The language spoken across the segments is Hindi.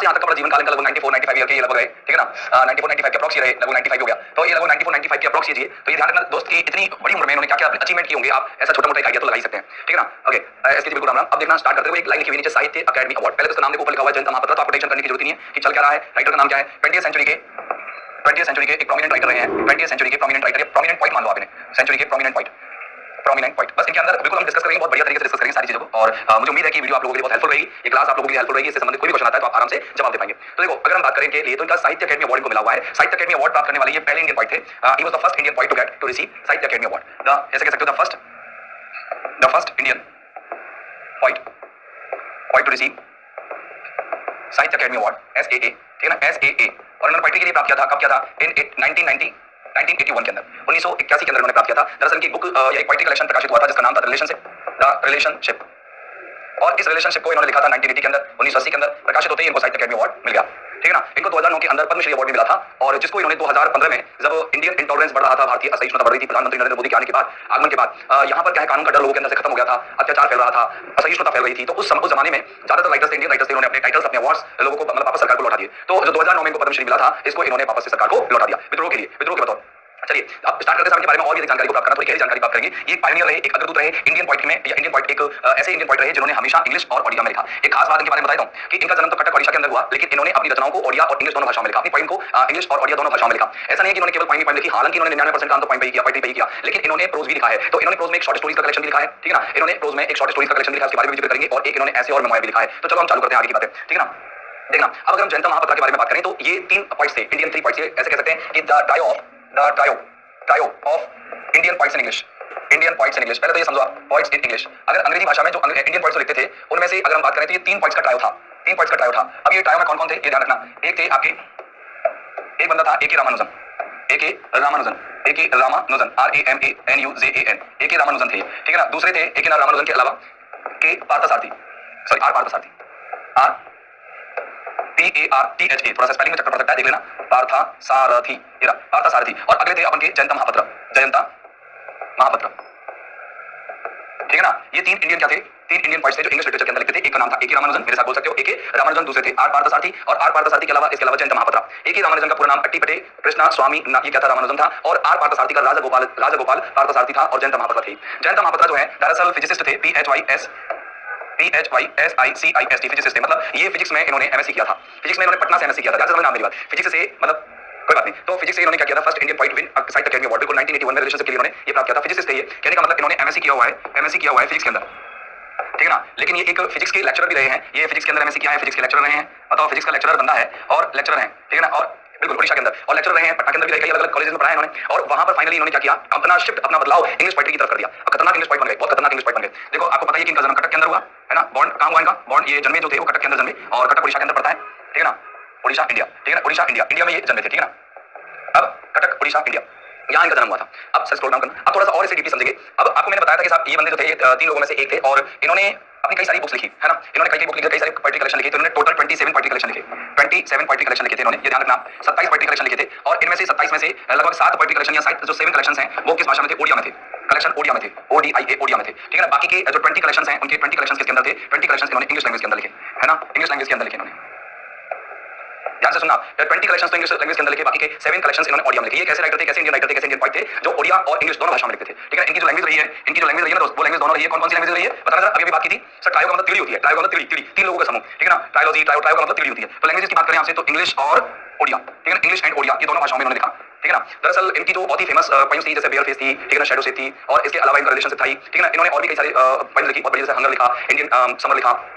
यहाँ तक का जीवन काल इनका लगभग 94-95 ईयर के लगभग है, ठीक है ना। 94-95 के अप्रॉक्स ये रहे, लगभग 95 हो गया। तो ये लगभग 94-95 के अप्रॉक्स कीजिए। तो ये ध्यान रखना दोस्त की इतनी बड़ी उम्र में इन्होंने क्या-क्या अचीवमेंट किए होंगे, आप ऐसा छोटा-मोटा एक आइडिया तो लगा ही सकते हैं, ठीक है ना। ओके, एसके जी बिल्कुल राम राम। अब देखना स्टार्ट करते हुए एक लाइन लिखी हुई नीचे साहित्य अकादमी अवार्ड। पहले तो इसका नाम देखो ऊपर लिखा हुआ है जयंत महापात्र, तो आपको टेंशन करने की जरूरत नहीं है कि चल क्या रहा है, राइटर का नाम क्या है। 20th सेंचुरी के एक प्रोमिनेंट राइटर रहे हैं, 20th सेंचुरी के प्रोमिनेंट राइटर, प्रोमिनेंट पॉइंट मान लो आपने, सेंचुरी के प्रोमिनेंट पॉइंट बस इनके अंदर बिल्कुल हम डिस्कस करेंगे, बहुत बढ़िया तरीके से डिस्कस करेंगे सारी चीजों को। और मुझे उम्मीद है कि वीडियो आप लोगों के लिए बहुत हेल्पफुल रहेगी, ये क्लास आप लोगों के लिए हेल्पफुल रहेगी। इससे संबंधित कोई भी क्वेश्चन आता है तो आप आराम से जवाब दे पाएंगे। तो देखो अगर हम बात करें के लिए तो इनका साहित्य अकादमी अवार्ड को मिला हुआ है। साहित्य अकादमी अवार्ड प्राप्त करने वाले ये पहले इंडियन पॉइंट थे। He was the first Indian poet to get to receive Sahitya Akademi award, the ऐसे कह सकते हो the first Indian poet to receive Sahitya Akademi award SAA, ठीक है ना, SAA। और इन्होंने पोएट्री के लिए प्राप्त किया था, कब किया था, इन 1981 के अंदर, 1981 के अंदर इन्होंने प्राप्त किया था। दरअसल की बुक या एक पोएट्री कलेक्शन प्रकाशित हुआ था जिसका नाम था द रिलेशनशिप। और इस रिलेशनशिप को इन्होंने लिखा था 1980 के अंदर, 1980 के अंदर प्रकाशित होते ही इनको साहित्य अकादमी अवार्ड मिल गया, ठीक है ना। इनको 2009 के अंदर पद्मश्री अवार्ड मिला था, और जिसको इन्होंने 2015 में जब इंडियन इंटॉलरेंस बढ़ रहा था, भारतीय असहिष्णुता बढ़ रही थी, प्रधानमंत्री नरेंद्र मोदी के आने के बाद, आगमन के बाद, यहाँ पर क्या है, कानून का डर लोगों के अंदर से खत्म हो गया था, अत्याचार फैल रहा था, असहिष्णुता फैल रही थी। तो उस जमाने में ज्यादातर राइटर्स थे, इंडियन राइटर्स थे, इन्होंने अपने टाइटल्स, अपने अवार्ड्स लोगों को मतलब वापस सरकार को लौटा दिए। तो जो 2009 में इनको पद्मश्री मिला था, इसको इन्होंने वापस से सरकार को लौटा दिया विद्रोह के लिए, विद्रोह के बतौर। चलिए अब स्टार्ट करते हैं इनके बारे में और भी जानकारी को प्राप्त करना, थोड़ी गहरी जानकारी प्राप्त करेंगे। ये एक पायनियर रहे, एक अग्रदूत रहे इंडियन पोएट्री में, या इंडियन पोएट एक ऐसे इंडियन पोएट रहे जिन्होंने हमेशा इंग्लिश और ओडिया में लिखा। एक खास बात इनके बारे में बताता हूं कि इनका जन्म तो कटक ओडिशा के अंदर हुआ, लेकिन इन्होंने अपनी रचनाओं को ओडिया और इंग्लिश दोनों भाषाओं में लिखा, अपनी पोएम को इंग्लिश और ओडिया दोनों भाषाओं में लिखा। ऐसा नहीं है कि इन्होंने केवल पोएम लिखी, हालांकि इन्होंने 99% काम तो पोएम पे ही किया, पोएट्री पे ही किया, लेकिन इन्होंने प्रोज भी लिखा है। तो इन्होंने प्रोज में एक शॉर्ट स्टोरीज का कलेक्शन भी लिखा है, ठीक है ना। इन्होंने प्रोज में एक शॉर्ट स्टोरीज का कलेक्शन लिखा है, उसके बारे में जिक्र करेंगे, और एक इन्होंने ऐसे और मेमोयर भी लिखा है। तो चलो हम चालू करते हैं आगे की बातें, ठीक है ना। देखना अब अगर हम जयंत महापात्र के बारे में बात करें तो ये 3 पॉइंट्स थे, इंडियन 3 पॉइंट्स, ऐसे कह सकते हैं कि the trio of Indian points in English, Indian points in English. पहले तो ये समझो आप, पॉइंट्स इन इंग्लिश, अगर अंग्रेजी भाषा में जो इंडियन पॉइंट्स लिखते थे उनमें से अगर हम बात करें तो ये 3 पॉइंट्स का ट्रायो था, 3 पॉइंट्स का ट्रायो था। अब ये ट्रायो में कौन-कौन थे ये ध्यान रखना। एक थे आपके, एक बंदा था A.K. Ramanujan, A.K. Ramanujan, RAMANUJAN, A.K. Ramanujan थे, ठीक है ना। दूसरे थे A.K. रामानुजन के अलावा R पार्थसारथी, PARTHA, थोड़ा सा स्पेलिंग में चक्कर पड़ सकता है, देख लेना, पार्थसारथी, और अगले थे अपन के जयंत महापात्र, ठीक है ना। ये 3 इंडियन क्या थे, 3 इंडियन पॉइंट्स थे जो इंग्लिश लिटरेचर के अंदर लिखते थे। एक का नाम था A.K. रामानुजन, मेरे साथ बोल सकते हो A.K. रामानुजन, दूसरे थे R पार्थसारथी, और R पार्थसारथी के अलावा इसके अलावा जयंत महापात्र। A.K. रामानुजन का पूरा नाम अट्टीपटे कृष्णा स्वामी ये क्या था, रामानुजन था, और R पार्थसारथी का राजगोपाल पार्थसारथी था, और जयंत महापात्र थे। जयंत महापात्र जो है दरअसल फिजिसिस्ट थे, PHYSICIST, फिजिसिस्ट थे, मतलब ये फिजिक्स में इन्होंने MSc किया था, फिजिक्स में इन्होंने पटना से MSc किया था। ध्यान से समझना मेरी बात, फिजिक्स से मतलब कोई बात नहीं, तो फिजिक्स से इन्होंने क्या किया था, फर्स्ट इंडियन पॉइंट विन साहित्य अकादमी अवार्ड को 1981 में रिलेशनशिप के लिए इन्होंने ये प्राप्त किया था। फिजिक्स थे ये, कहने का मतलब इन्होंने MSc किया हुआ है, फिजिक्स के अंदर, ठीक है ना। लेकिन ये एक फिजिक्स के लेक्चरर भी रहे हैं, ये फिजिक्स के अंदर MSc किया है, फिजिक्स के लेक्चरर रहे हैं, बताओ फिजिक्स का लेक्चरर बंदा है और लेक्चरर है, ठीक है ना, और बिल्कुल ओडिशा के अंदर, और लेक्चरर रहे हैं, पटना के अंदर भी रहे, कई अलग-अलग कॉलेजेस में पढ़ाया इन्होंने, और वहां पर फाइनली इन्होंने क्या किया, अपना शिफ्ट, अपना बदलाव इंग्लिश पोएट्री की तरफ कर दिया। खतरनाक इंग्लिश पोएट बन गए, बहुत खतरनाक इंग्लिश पोएट बन गए। देखो आपको पता है कि इनका जन्म कटक के अंदर हुआ है ना, बॉर्न कहां हुआ इनका, बॉर्न ये जन्मे जो थे वो कटक के अंदर जन्मे, और कटक ओडिशा के अंदर पड़ता है, ठीक है ना, ओडिशा इंडिया, ठीक है ना, ओडिशा इंडिया में ये जन्मे थे, ठीक है ना। अब कटक ओडिशा इंडिया यहाँ इनका जन्म हुआ था। अब स्क्रॉल डाउन करना, अब थोड़ा सा और इसे डीपली समझेंगे। अब आपको मैंने बताया था कि साहब ये बंदे जो थे ये 3 लोगों में से एक थे, और इन्होंने अपनी कई सारी बुक्स लिखी है ना, इन्होंने कई बुक लिखी, कई सारे पोएट्री कलेक्शन लिखे थे, इन्होंने टोटल 27 पोएट्री कलेक्शन लिखे, 27 पोएट्री कलेक्शन लिखे थे इन्होंने, ये ध्यान रखना। 27 पोएट्री कलेक्शन लिखे थे, और इनमें से 27 में से लगभग 7 पोएट्री कलेक्शन या 7 जो 7 कलेक्शंस हैं वो किस भाषा में थे, ओडिया में थे, कलेक्शन ओडिया में थे, ODIA ओडिया में थे, ठीक है ना। बाकी के जो 20 कलेक्शंस हैं उनके 20 कलेक्शंस किसके अंदर थे, 20 कलेक्शंस इन्होंने इंग्लिश लैंग्वेज के अंदर लिखे, है ना, इंग्लिश लैंग्वेज के अंदर लिखे इन्होंने। ध्यान से सुनना, 20 कलेक्शंस तो इंग्लिश लैंग्वेज के अंदर लिखे, बाकी के 7 कलेक्शंस इन्होंने ओडिया में लिखे। ये कैसे राइटर थे, कैसे इंडियन राइटर थे, कैसे इंडियन पोएट थे जो ओडिया और इंग्लिश दोनों भाषाओं में लिखते थे, ठीक है। इनकी जो लैंग्वेज रही है, वो लैंग्वेज दोनों रही है। कौन-कौन सी लैंग्वेज रही है बताना जरा, अभी बात की थी सर। ट्रायो का मतलब तीड़ी होती है, ट्रायो का मतलब तीड़ी, 3 लोगों का समूह, ठीक है ना। ट्रायो का मतलब तीड़ी होती है। तो लैंग्वेज की बात करें आपसे तो इंग्लिश और ओडिया, ठीक है ना, इंग्लिश एंड ओडिया ये दोनों भाषाओं में इन्होंने लिखा, ठीक है ना। दरअसल इनकी जो बहुत ही फेमस पोएम्स थी, जैसे बेयर फेस थी, ठीक है ना, शैडो से थी, और इसके अलावा इनका रिलेशनशिप था, ठीक है ना। इन्होंने और भी कई सारे पोएम्स लिखी, बहुत बढ़िया, जैसे हंगर लिखा, इंडियन समर लिखा,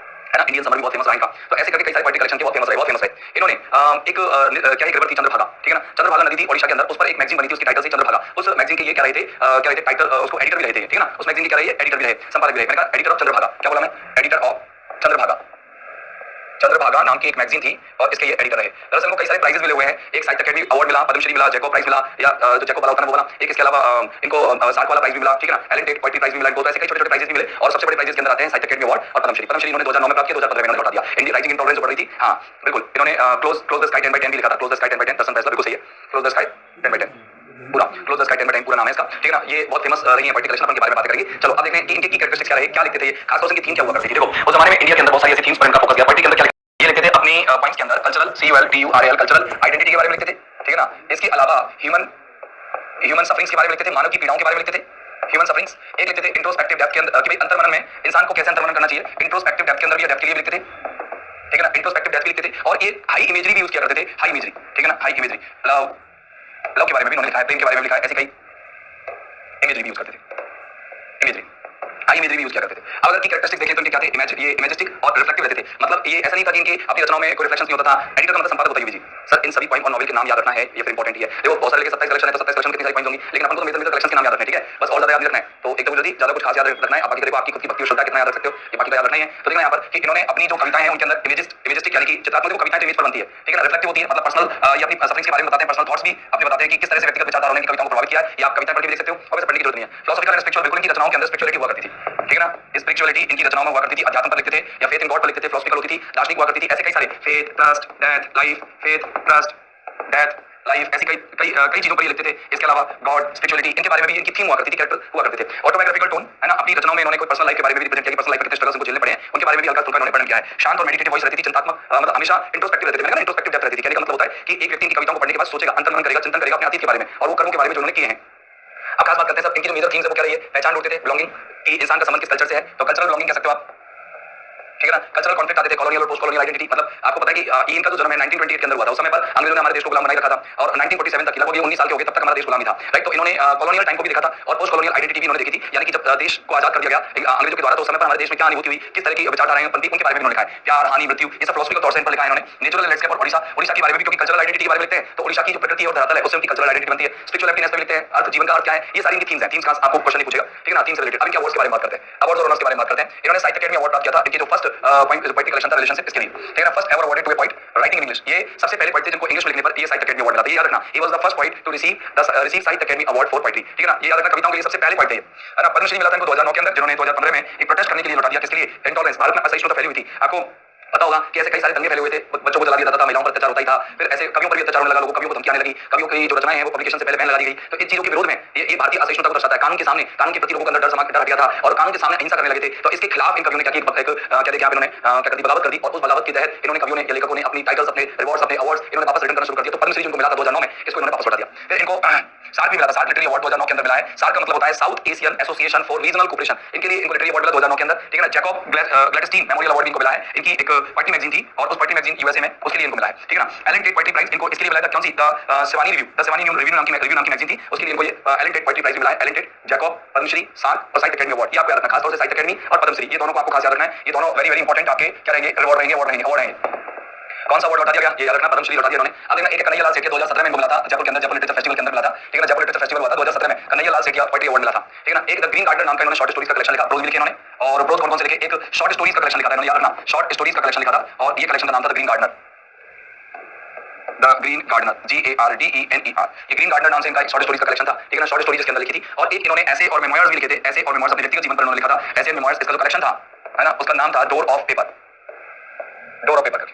है ना, इंडियन समर भी बहुत फेमस रहा इनका। तो ऐसे करके कई सारे पोएट्री कलेक्शन के बहुत फेमस है। इन्होंने एक क्या एक रिवर थी चंद्रभागा, ठीक है ना, चंद्रभागा नदी थी ओडिशा के अंदर, उस पर एक मैगजीन बनी थी, उसकी टाइटल थी चंद्रभागा। उस मैगजीन के ये क्या रहे थे, टाइटल, उसको एडिटर भी रहे थे, ठीक है ना, उस मैगजीन के क्या रहे, एडिटर भी रहे, संपादक भी रहे। मैंने कहा एडिटर ऑफ चंद्रभागा, क्या बोला मैं, एडिटर ऑफ चंद्रभागा नाम की एक मैगजीन थी, और इसके ये एडिटर रहे। दरअसल इनको कई सारे प्राइजेस मिले हुए हैं, एक साहित्य अकादमी अवार्ड मिला, पद्मश्री मिला, जैकब प्राइज मिला, या जो जैकब वाला होता है वो वाला, एक इसके अलावा इनको सार्क वाला प्राइज भी मिला, ठीक है ना, एलन टेट पोएट्री प्राइज भी मिला इनको। तो ऐसे कई छोटे-छोटे प्राइजेस भी मिले, और सबसे बड़े प्राइजेस के अंदर आते हैं साहित्य अकादमी अवार्ड और पद्मश्री। इन्होंने 2009 में प्राप्त किया, 2015 में इन्होंने लौटा दिया। इंडियन राइजिंग इंटॉलरेंस बढ़ रही थी, हाँ बिल्कुल, इन्होंने क्लोज द स्काई 10/10 भी लिखा था, क्लोज द स्काई 10/10, दर्शन फैसला बिल्कुल सही है, क्लोज द स्काई 10/10 पूरा, क्लोज द स्काई 10/10 पूरा नाम है इसका, ठीक है ना। ये बहुत फेमस रही है पोएट्री कलेक्शन, अपन के बारे में बात करेंगे। चलो अब देखते हैं कि इनकी कैरेक्टरिस्टिक्स क्या रहे, क्या लिखते थे, खासतौर से इनकी थीम क्या हुआ करती थी। देखो उस जमाने में इंडिया के अंदर बहुत सारी ऐसी थीम्स पर इनका फोकस गया। पोएट्री के अंदर क्या ये लिखते थे, अपनी पॉइंट्स के अंदर कल्चरल CULTURAL कल्चरल आइडेंटिटी के बारे में लिखते थे, ठीक है ना। इसके अलावा ह्यूमन सफरिंग्स के बारे में लिखते थे, मानव की पीड़ाओं के बारे में लिखते थे। ह्यूमन सफरिंग्स एक लिखते थे इंट्रोस्पेक्टिव डेप्थ के अंदर कि भाई अंतर्मनन में इंसान को कैसे अंतर्मनन करना चाहिए, इंट्रोस्पेक्टिव डेप्थ के अंदर भी डेप्थ के लिए भी लिखते थे, ठीक है ना। इंट्रोस्पेक्टिव डेप्थ के लिखते थे और ये हाई इमेजरी भी यूज किया करते थे, हाई इमेजरी, ठीक है ना। हाई इमेजरी लव के बारे में भी उन्होंने लिखा है, प्रेम के बारे में लिखा है, ऐसी कई इमेजरी भी यूज करते थे, इमेजरी हाई इमेजरी भी यूज किया करते थे। अब अगर की कैरेक्टरिस्टिक्स देखें तो इनके क्या थे, ये इमेजिस्टिक और रिफ्लेक्टिव रहते थे। मतलब ये ऐसा नहीं था कि इनकी अपनी रचनाओं में कोई रिफ्लेक्शन नहीं होता था। एडिटर का मतलब संपादक होता है जी सर। इन सभी पॉइंट और नॉवेल के नाम याद रखना है, ये फिर इंपॉर्टेंट ही है। देखो बहुत सारे लेके 27 कलेक्शन है तो 27 कलेक्शन कितनी सारी पॉइंट्स होंगी, लेकिन अपन को तो मेजर मेजर कलेक्शन के नाम याद रखने, ठीक है, बस और ज्यादा याद रखना है। तो एकदम जल्दी ज्यादा कुछ खास याद रखना है। अब बाकी देखो आपकी खुद की भक्ति और श्रद्धा कितना याद रख सकते हो, ये बाकी तो याद रखना ही है। तो देखना यहाँ पर कि इन्होंने अपनी जो कविताएं हैं उनके अंदर इमेजिस्टिक यानी कि चित्रात्मक कविताएं इमेज पर बनती है, ठीक है ना। रिफ्लेक्टिव होती है मतलब पर्सनल ये अपनी सफरिंग्स के बारे में बताते हैं, पर्सनल थॉट्स भी अपने बताते हैं कि किस तरह से व्यक्तिगत विचारधाराओं ने कविताओं को प्रभावित किया है। ये आप कविता पढ़ के भी देख सकते हो और वैसे पढ़ने की जरूरत नहीं है। फिलोसॉफिकल एंड स्पिरिचुअल बिल्कुल इनकी रचनाओं के अंदर स्पिरिचुअलिटी हुआ करती थी, ठीक है ना। स्पिरिचुअलिटी इनकी रचनाओं में हुआ करती थी, अध्यात्म पर लिखते थे या फेथ इन गॉड पर लिखते थे, फिलोसॉफिकल होती थी, दार्शनिक हुआ करती थी। ऐसे कई सारे faith trust death life, faith trust death life, ऐसी कई चीजों पर ये लिखते थे। इसके अलावा गॉड स्पिरिचुअलिटी इनके बारे में भी इनकी थीम हुआ करती थी, कैरेक्टर हुआ करते थे। ऑटोबायोग्राफिकल टोन है ना, अपनी रचनाओं में इन्होंने कोई पर्सनल लाइफ के बारे में भी रिप्रेजेंट किया कि पर्सनल लाइफ में कितने स्ट्रगल्स उनको झेलने पड़े हैं, उनके बारे में भी हल्का फुल्का इन्होंने वर्णन किया है। शांत और मेडिटेटिव वॉइस रहती थी, चिंतात्मक मतलब हमेशा इंट्रोस्पेक्टिव रहते थे। मैंने इंट्रोस्पेक्टिव डेप्थ रहती थी, कहने का मतलब होता है कि एक व्यक्ति इनकी कविताओं को पढ़ने के बाद सोचेगा, अंतर्मनन करेगा, चिंतन करेगा अपने अतीत के बारे में और वो कर्मों के बारे में जो उन्होंने किए हैं। अब खास बात करते हैं सब इनकी जो मेजर थीम्स है वो क्या रही है, पहचान ढूंढते थे, बिलोंगिंग कि इंसान का संबंध किस कल्चर से है, तो कल्चरल बिलोंगिंग कह सकते हो आप, ठीक है ना। कल्चरल कॉन्फ्लिक्ट आते थे, कॉलोनियल और पोस्ट कॉलोनियल आइडेंटिटी। मतलब आपको पता है कि इनका जो जन्म है 1928 के अंदर हुआ था। उस समय पर अंग्रेजों ने हमारे देश को गुलाम बनाए रखा था और 1947 तक लगभग 19 साल के हो गए तब तक हमारा देश गुलामी था, राइट। तो इन्होंने कॉलोनियल टाइम को भी देखा था और पोस्ट कॉलोनियल आइडेंटिटी भी इन्होंने देखी थी, यानी कि जब देश को आजाद कर दिया गया अंग्रेजों के द्वारा तो उस समय पर हमारे देश में क्या अनुभूति हुई, किस तरह की विचारधाराएं बनती, उनके बारे में इन्होंने लिखा है। प्यार, हानि, मृत्यु, ये सब फिलोसॉफिकल तौर से इन पर लिखा है इन्होंने। नेचुरल लैंडस्केप और ओडिशा के बारे में भी, क्योंकि कल्चरल आइडेंटिटी के बारे में लिखते हैं तो ओडिशा की जो प्रकृति और धरातल है उससे उनकी कल्चरल आइडेंटिटी बनती है। स्पिरिचुअल हैप्पीनेस पर लिखते हैं, अर्थ जीवन का अर्थ क्या है, ये सारी इनकी थीम्स हैं। थीम्स का आपको क्वेश्चन नहीं पूछेगा, ठीक है ना, थीम्स से रिलेटेड। अब इनके अवार्ड्स के बारे में बात करते हैं, अवार्ड्स और ऑनर्स के बारे में बात करते हैं। इन्होंने साहित्य अकेडमी अवार्ड प्राप्त किया था, इनकी जो फर्स्ट पोएट्री कलेक्शन था रिलेशनशिप, इसके लिए, ठीक है ना। First ever awarded to a poet writing in English, ये सबसे पहले पोएट थे जिनको इंग्लिश में लिखने पर ये साहित्य अकेडमी अवार्ड मिला था, ये याद रखना। He was the first poet to receive Sahitya Akademi award for poetry, ठीक है ना, ये याद रखना। कविताओं के लिए सबसे पहले पोएट थे ये, है ना। पद्मश्री मिला था इनको 2009 के अंदर, जिन्होंने 2015 में एक प्रोटेस्ट करने के लिए लौटा दिया, किसके लिए, इंटॉलरेंस। भारत में असहिष्णुता फैली हुई थी, आपको पता होगा कि ऐसे कई सारे दंगे फैले हुए थे, बच्चों को जला दिया जाता था, महिलाओं पर अत्याचार होता ही था, फिर ऐसे कवियों पर भी अत्याचार होने लगा, लोगों कवियों को धमकी आने लगी, कवियों की जो रचनाएं हैं वो पब्लिकेशन से पहले बैन लगा दी गई। तो इन चीजों के विरोध में ये भारतीय असहिष्णुता को दर्शाता है। कानून के सामने, कानून के प्रति लोगों के अंदर डर हट गया था और कानून के सामने अहिंसा करने लगे थे। तो इसके खिलाफ इन कवियों ने क्या किया, क्या देखिए आप, इन्होंने क्या कर दी, बगावत कर दी और उस बगावत के तहत इन्होंने कवियों ने, लेखकों ने अपनी टाइटल्स, अपने रिवॉर्ड्स, अपने अवार्ड्स इन्होंने वापस रिटर्न करना शुरू कर दिया। तो पद्मश्री जिनको मिला था 2009 में, इसको इन्होंने वापस लौटा दिया। फिर इनको सार्क भी मिला था, सार्क लिटरेरी अवार्ड 2009 के अंदर मिला है। सार्क का मतलब होता है south Asian association for regional cooperation, इनके लिए इनको लिटरेरी अवार्ड मिला 2009 के अंदर, ठीक है ना। जैकब ग्लैडस्टीन मेमोरियल अवार्ड भी इनको मिला है। इनकी एक पोएट्री मैगजीन थी और उस पोएट्री मैगजीन यूएसए में, उसके लिए इनको मिला है, ठीक है ना। एलन टेट पोएट्री प्राइज इनको इसके लिए मिला था, कौन सी, द शिवानी रिव्यू नाम की मैगजीन थी, उसके लिए इनको ये एलन टेट पोएट्री प्राइज मिला है। Allen Tate, Jacob, Padmashri, SAARC और साहित्य अकेडमी अवार्ड, ये आपको याद रखना, खासतौर से साहित्य अकेडमी और पद्मश्री, ये दोनों को आपको खास याद रखना है। ये दोनों वेरी वेरी इंपॉर्टेंट आपके क्या रहेंगे, रिवॉर्ड रहेंगे, अवार्ड रहेंगे। कौन सा अवार्ड लौटा दिया गया, ये याद रखना, पद्मश्री लौटा दिया इन्होंने। अब देखना, एक कन्हैया लाल सेठिया 2017 में इनको मिला था, जयपुर के अंदर, जयपुर लिटरेचर फेस्टिवल के अंदर मिला था, ठीक है ना। जयपुर लिटरेचर फेस्टिवल हुआ था 2017 में, कन्हैया लाल सेठिया पोएट्री अवार्ड मिला था, ठीक है ना। एक द ग्रीन गार्डनर नाम का इन्होंने शॉर्ट स्टोरीज का कलेक्शन लिखा, प्रोज भी लिखे इन्होंने। और प्रोज कौन से लिखे, एक शॉर्ट स्टोरीज का कलेक्शन लिखा था इन्होंने, याद रखना, शॉर्ट स्टोरीज का कलेक्शन लिखा था और ये कलेक्शन का नाम था the green gardener, the green gardener, GARDENER। ये ग्रीन गार्डनर नाम से इनका शॉर्ट स्टोरीज का कलेक्शन था, ठीक है ना। शॉर्ट स्टोरीज के अंदर लिखी थी और एक इन्होंने ऐसे और मेमोयर्स भी लिखे थे, ऐसे और मेमोयर्स अपने व्यक्तिगत जीवन पर इन्होंने लिखा था, ऐसे मेमोयर्स। इसका जो कलेक्शन था, है ना, उसका नाम था door of paper, door of paper,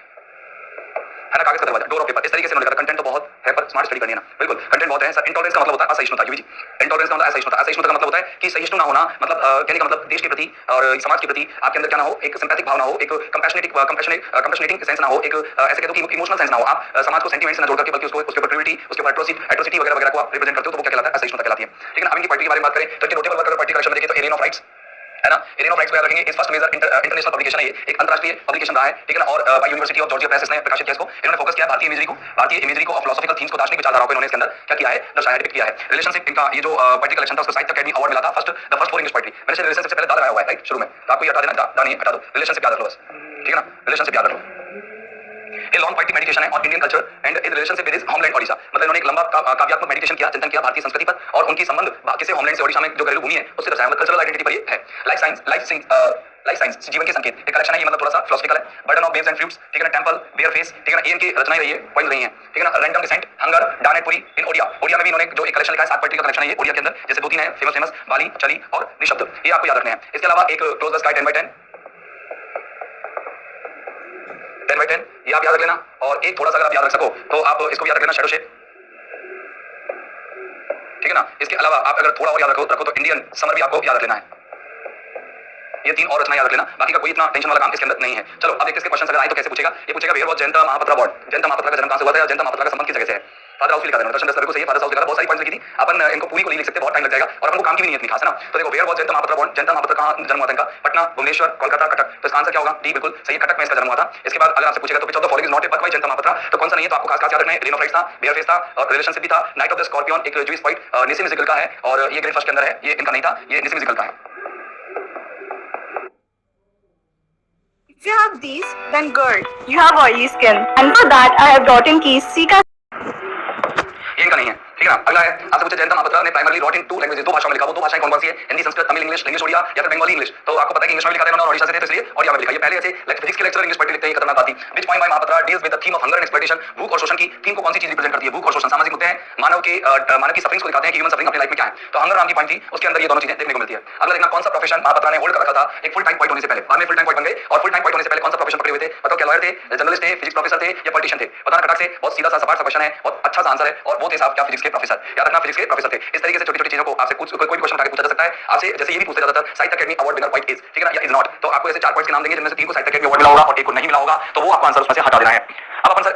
है ना, कागज का दरवाजा, डोर ऑफ पेपर। इस तरीके से उन्होंने लिखा। कंटेंट तो बहुत है पर स्मार्ट स्टडी करनी है ना, बिल्कुल कंटेंट बहुत है सर। इंटॉलरेंस का मतलब होता है असहिष्णुता, जी, इंटॉलरेंस का मतलब असहिष्णुता। असहिष्णुता का मतलब होता है कि सहिष्णु ना होना, मतलब कहने का मतलब देश के प्रति और समाज के प्रति आपके अंदर क्या ना हो, एक सिंपैथिक भाव ना हो, एक कंपैशनेटिंग सेंस ना हो, एक ऐसे कह दो कि इमोशनल सेंस ना हो। आप समाज को सेंटिमेंट से ना जोड़ करके बल्कि उसको, उसके ऊपर क्रूरटी, उसके ऊपर एट्रोसिटी वगैरह को आप रिप्रेजेंट करते हो, तो वो क्या कहलाता है, असहिष्णुता कहलाती है, ठीक है ना। अब इनकी पोएट्री के बारे में बात करें तो इनके नोटेबल वर्क अगर पोएट्री कलेक्शन में देखें तो एरियन ऑफ राइट्स, है ना, एरियन ऑफ राइट्स को याद रखेंगे। इस फर्स्ट मेजर इंटरनेशनल पब्लिकेशन है, ये एक अंतरराष्ट्रीय पब्लिकेशन रहा है, ठीक है ना। और by University of Georgia Press ने प्रकाशित किया इसको। इन्होंने फोकस किया भारतीय इमेजरी को और फिलोसॉफिकल थीम्स को, दार्शनिक विचारधाराओं को इन्होंने इसके अंदर क्या किया है, दर्शाया, डिपिक्ट किया है। रिलेशनशिप इनका ये जो पोएट्री कलेक्शन था उसको साहित्य अकेडमी अवार्ड मिला था, the first for English poetry. मैंने से रिलेशनशिप से पहले दा लगाया हुआ है, राइट, शुरू में, तो आपको ये हटा देना, दा नहीं हटा दो, रिलेशनशिप याद रख लो बस, ठीक है ना, रिलेशनशिप याद रख लो। ये लॉन्ग पोएटिक मेडिटेशन है और Indian culture and in relationship with his homeland Odisha. मतलब इन्होंने एक लंबा काव्यात्मक मेडिटेशन किया, चिंतन किया भारतीय संस्कृति पर और उनकी संबंध किसी होमलैंड से, ओडिशा में जो घरेलू भूमि है उससे दर्शाया, मतलब कल्चरल आइडेंटिटी पर ये है। लाइफ साइंस जीवन के संकेत एक कलेक्शन है, ये मतलब थोड़ा सा फिलोसॉफिकल है। Burden of waves and fruits, ठीक है ना, टेंपल बेयर फेस, ठीक है ना, ये इनकी रचनाएं रही है, पॉइंट रही है, ठीक है ना। रैंडम डिसेंट, हंगर, डानेटपुरी इन ओडिया, ओडिया में भी इन्होंने जो एक कलेक्शन लिखा है, 7 पोएट्री का कलेक्शन है ये ओडिया के अंदर, जैसे 2-3 है फेमस, बाली, चली और निशब्द, ये आपको याद रखने हैं। इसके अलावा एक क्लोज द स्काई 10/10, 10/10 ये आप याद रख लेना। और एक थोड़ा सा अगर आप याद रख सको तो आप इसको याद रख लेना, शैडो शेप, ठीक है ना। इसके अलावा आप अगर थोड़ा और याद रखो तो इंडियन समर भी आपको याद रख लेना है, ये 3 और रचना याद रख लेना, बाकी का कोई इतना टेंशन वाला काम इसके अंदर नहीं है। चलो अब देखते हैं इसके क्वेश्चन अगर आए तो कैसे पूछेगा। ये पूछेगा where was Jayanta Mahapatra born, Jayanta Mahapatra का जन्म कहां से हुआ था या जयंता महापात्रा का संबंध किस जगह से है। फादर हाउस लिखा था, क्वेश्चन 10 को सही है, फादर हाउस लिखा था, बहुत सारी पॉइंट्स लिखी थी, अपन इनको पूरी को नहीं लिख सकते, बहुत टाइम लग जाएगा और अपन को काम की भी नहीं इतनी खास है ना। तो देखो where was Jayanta Mahapatra born, Jayanta Mahapatra कहां जन्म हुआ था इनका, पटना, भुवनेश्वर, कोलकाता, कटक। तो इसका आंसर क्या होगा, डी बिल्कुल सही है, कटक में इसका जन्म हुआ था। इसके बाद अगर आपसे पूछेगा तो which of the following is not a birth by Jayanta Mahapatra, तो कौन सा नहीं है, तो आपको खास खास याद रखना है, रेन ऑफ राइट्स था, बेयर फेस था, और रिलेशनशिप भी था, नाइट ऑफ द स्कॉर्पियन एक जूइस पॉइंट निसी म्यूजिकल का है, और ये ग्रेट फर्स्ट के अंदर है, ये इनका नहीं था, ये निसी म्यूजिकल का है। If you have these, then girl, you have oily skin. And for that, I have brought in keys. Sika. ये इनका नहीं है, ठीक है ना। अगला है आपसे पूछे जयंता महापात्रा ने प्राइमरली रॉट इन 2 लैंग्वेजेस, 2 भाषाओं में लिखा, वो 2 भाषाएं कौन सी है, हिंदी संस्कृत तमिल इंग्लिश, इंग्लिश ओडिया या फिर बंगाली इंग्लिश। तो आपको पता है कि इंग्लिश में लिखा था इन्होंने, ओडिशा से थे तो इसलिए ओडिया में लिखा। ये पहले ऐसे फिजिक्स के लेक्चर इंग्लिश पढ़ते लिखते हैं, खतरनाक बात थी। Which poem by Mahapatra deals with the theme of hunger and exploitation, भूख और शोषण की थीम को कौन सी चीज रिप्रेजेंट करती है, भूख और शोषण सामाजिक मुद्दे हैं, मानव की सफरिंग्स को दिखाते हैं कि ह्यूमन सफरिंग अपनी लाइफ में क्या है। तो हंगर नाम की पॉइंट थी, उसके अंदर ये दोनों चीजें देखने को मिलती है। अगला देखना कौन सा प्रोफेशन महापात्रा ने होल्ड कर रखा था एक फुल टाइम पॉइंट होने से पहले, बाद में फुल टाइम पॉइंट बन गए, और फुल टाइम पॉइंट होने से पहले कौन सा प्रोफेशन पकड़े हुए थे, बताओ क्या, लॉयर थे, जर्नलिस्ट थे, फिजिक्स प्रोफेसर थे या पॉलिटिशियन थे। बताना कटक से, बहुत सीधा सा सपाट सा क्वेश्चन है, बहुत अच्छा सा आंसर है, और वो थे साहब क्या, फिजिक्स के प्रोफेसर। याद रखना फिजिक्स के प्रोफेसर थे। इस तरीके से छोटी छोटी चीजों को आपसे कोई भी क्वेश्चन उठा के पूछा जा सकता है आपसे, जैसे ये भी पूछा जाता था साहित्य Akademi award winner white is, ठीक है ना, या इज नॉट। तो आपको ऐसे 4 पॉइंट्स के नाम देंगे जिनमें से 3 को साहित्य अकेडमी अवार्ड मिला होगा और 1 को नहीं मिला होगा, तो वो आपको आंसर उसमें से हटा देना है। अब अपन सर